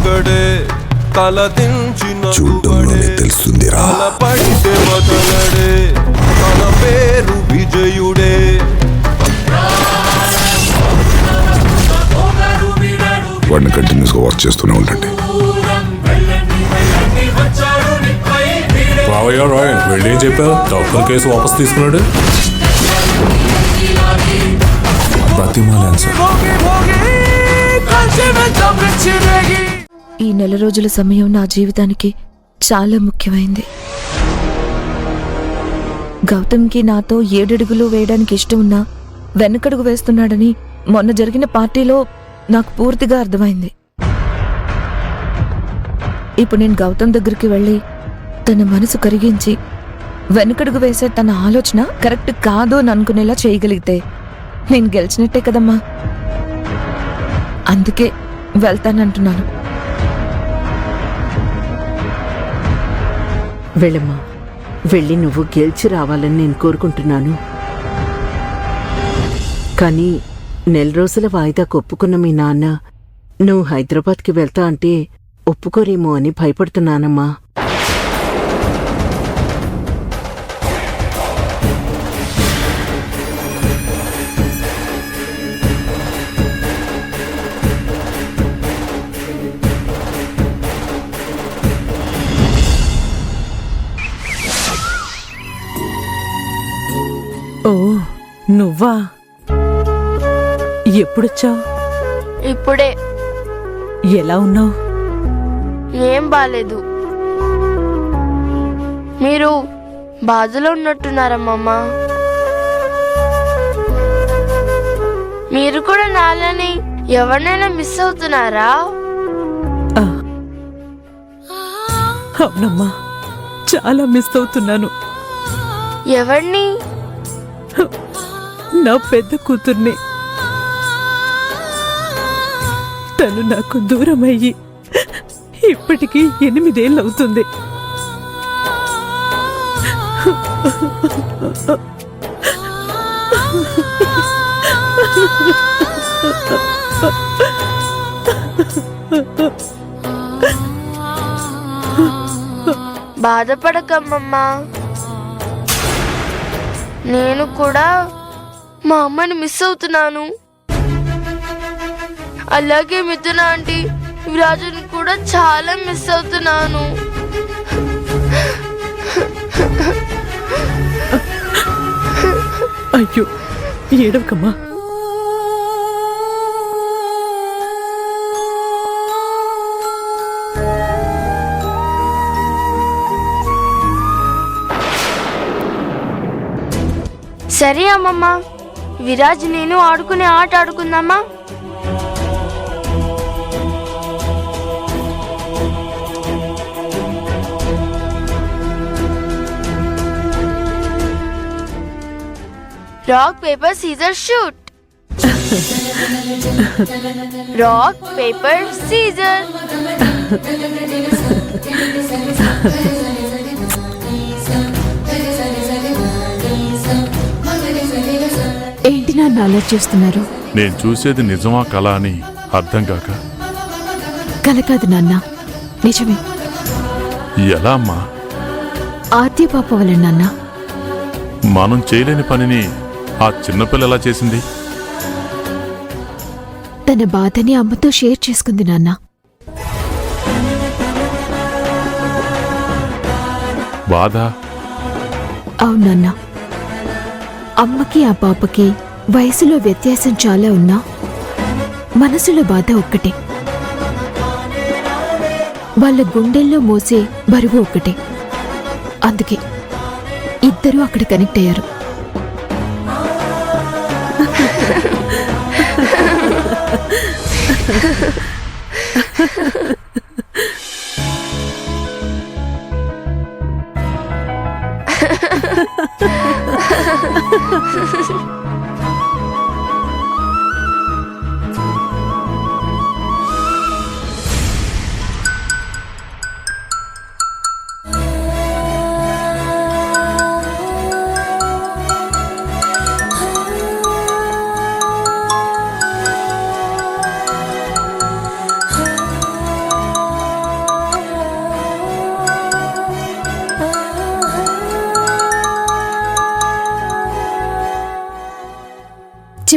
మగడే తలదించిన చూడ్డంలోనే తెలుస్తుందిరా. పడితే వదలడే తన పేరు విజయుడే. వాడిని కంటిన్యూస్ గా వర్క్ చేస్తూనే ఉండండి. రావయ్యా రాయ్, వెళ్ళేం చెప్పావు? తక్కువ కేసు వాపస్ తీసుకున్నాడు. ఈ నెల రోజుల సమయం నా జీవితానికి చాలా ముఖ్యమైంది. గౌతమ్కి నాతో 7 అడుగులు వేయడానికి ఇష్టం ఉన్నా వెనకడుగు వేస్తున్నాడని మొన్న జరిగిన పార్టీలో నాకు పూర్తిగా అర్థమైంది. ఇప్పుడు నేను గౌతమ్ దగ్గరికి వెళ్ళి తన మనసు కరిగించి వెనకడుగు వేసే తన ఆలోచన కరెక్ట్ కాదు అని అనుకునేలా చేయగలిగితే నేను గెలిచినట్టే కదమ్మా. అందుకే వెళ్తానంటున్నాను. వెళ్ళమ్మా, వెళ్ళి నువ్వు గెలిచి రావాలని నేను కోరుకుంటున్నాను. కానీ 4 రోజుల వాయిదాకు ఒప్పుకున్న మీ నాన్న నువ్వు హైదరాబాద్కి వెళ్తా అంటే ఒప్పుకోరేమో అని భయపడుతున్నానమ్మా. ఓ, నువ్వా? ఎప్పుడొచ్చావు? ఇప్పుడే. ఎలా ఉన్నావు? ఏం బాలేదు. మీరు బాధలో ఉన్నట్టున్నారమ్మా. మీరు కూడా నాలని ఎవరినైనా మిస్ అవుతున్నారా? అవునమ్మా, చాలా మిస్ అవుతున్నాను. ఎవరిని? నా పెద్ద కూతుర్ని. తను నాకు దూరమయ్యి ఇప్పటికీ 8 ఏళ్ళు అవుతుంది. బాధపడకమ్మమ్మా. నేను కూడా మా అమ్మని మిస్ అవుతున్నాను. అలాగే మిథున ఆంటీ విరాజుని కూడా చాలా మిస్ అవుతున్నాను. అయ్యో, ఏడవకమ్మా. సరే అమ్మమ్మ, విరాజ్ నేను ఆడుకునే ఆట ఆడుకుందామా? Rock paper scissor shoot. Rock paper scissor. ఏంటి నాన్న అలా చేస్తున్నారు? నేను చూసేది నిజమా కళ అని అర్థం కాక. కల కాదు నాన్న, నిజమే. ఎలా అమ్మా? ఆద్య పాప వల్ల నాన్న. మనం చేయలేని పనిని ఆ చిన్నపిల్ల ఎలా చేసింది? తన బాధని అమ్మతో షేర్ చేసుకుంది నాన్న. బాధ? అవును నాన్న. అమ్మకి ఆ పాపకి వయసులో వ్యత్యాసం చాలా ఉన్నా మనసులో బాధ ఒక్కటే. వాళ్ళ గుండెల్లో మోసే బరువు ఒక్కటే. అందుకే ఇద్దరూ అక్కడ కనెక్ట్ అయ్యారు.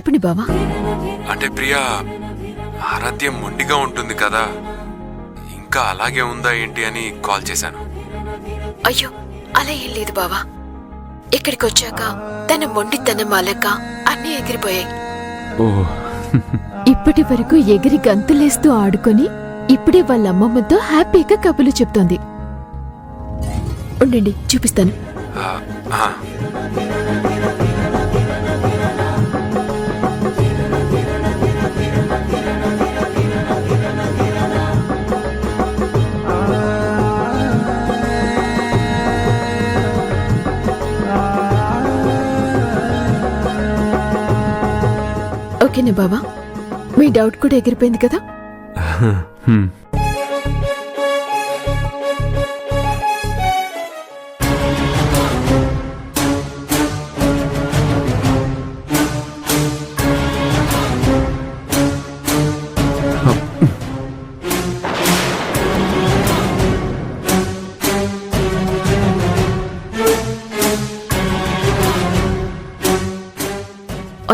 చెప్పండి బావా. అంటే ప్రియా, ఆరాధ్య మొండిగా ఉంటుంది కదా, ఇంకా అలాగే ఉందా ఏంటి అని కాల్ చేశాను. అయ్యో, అలా ఏం లేదు బావా. ఇక్కడికి వచ్చాక తన మొండితనం అలక అన్నీ ఎగిరిపోయాయి. ఇప్పటి వరకు ఎగిరి గంతులేస్తూ ఆడుకొని ఇప్పుడే వాళ్ళ అమ్మమ్మతో హ్యాపీగా కబులు చెప్తోంది. ఉండండి, చూపిస్తాను. ఓకేనా బావా? మీ డౌట్ కూడా ఎగిరిపోయింది కదా?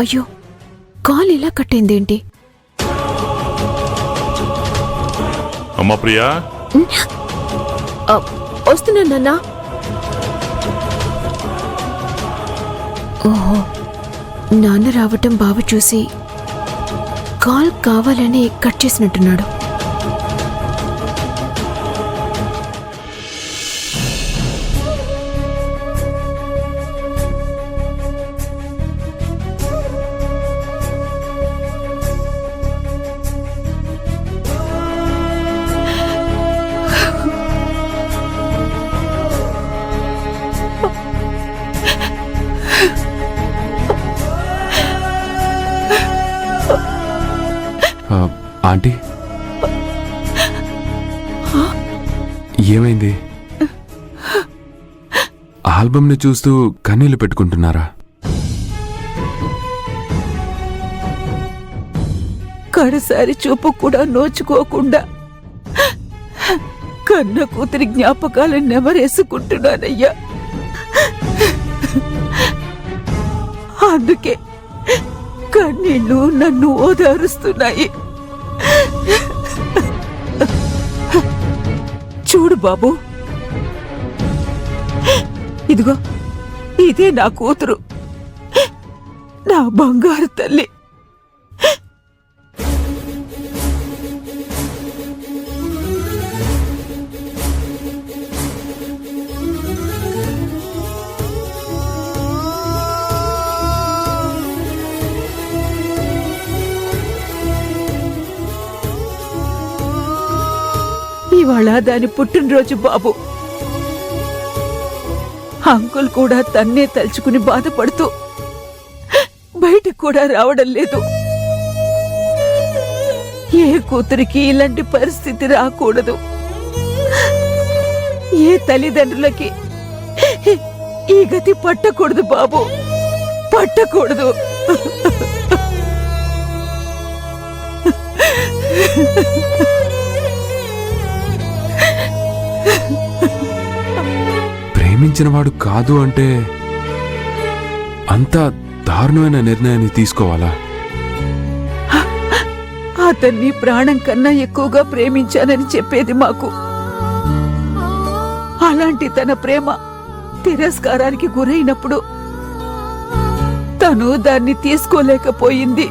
అయ్యో, కాల్ ఇలా కట్టయిందేంటి? అమ్మా ప్రియా, వస్తున్నానన్నా. ఓహో, నాన్న రావటం బావ చూసి కాల్ కావాలని కట్ చేసినట్టున్నాడు. ఆంటీ, ఏమైంది? ఆల్బమ్ని చూస్తూ కన్నీళ్లు పెట్టుకుంటున్నారా? కడసారి చూపు కూడా నోచుకోకుండా కన్న కూతురి జ్ఞాపకాలను నెమరేసుకుంటున్నానయ్యా. అందుకే కన్నీళ్లు నన్ను ఓదారుస్తున్నాయి. చూడు బాబు, ఇదిగో ఇదే నా కూతురు, నా బంగారు తల్లి. ఇవాళ దాని పుట్టినరోజు బాబు. అంకుల్ కూడా తన్నే తలుచుకుని బాధపడుతూ బయటకు కూడా రావడం లేదు. ఏ కూతురికి ఇలాంటి పరిస్థితి రాకూడదు. ఏ తల్లిదండ్రులకి ఈ గతి పట్టకూడదు బాబు, పట్టకూడదు. ప్రేమించినవాడు కాదు అంటే అంత దారుణమైన నిర్ణయాన్ని తీసుకోవాలా? అతన్ని ప్రాణం కన్నా ఎక్కువగా ప్రేమించానని చెప్పేది మాకు. అలాంటి తన ప్రేమ తిరస్కారానికి గురైనప్పుడు తను దాన్ని తీసుకోలేకపోయింది.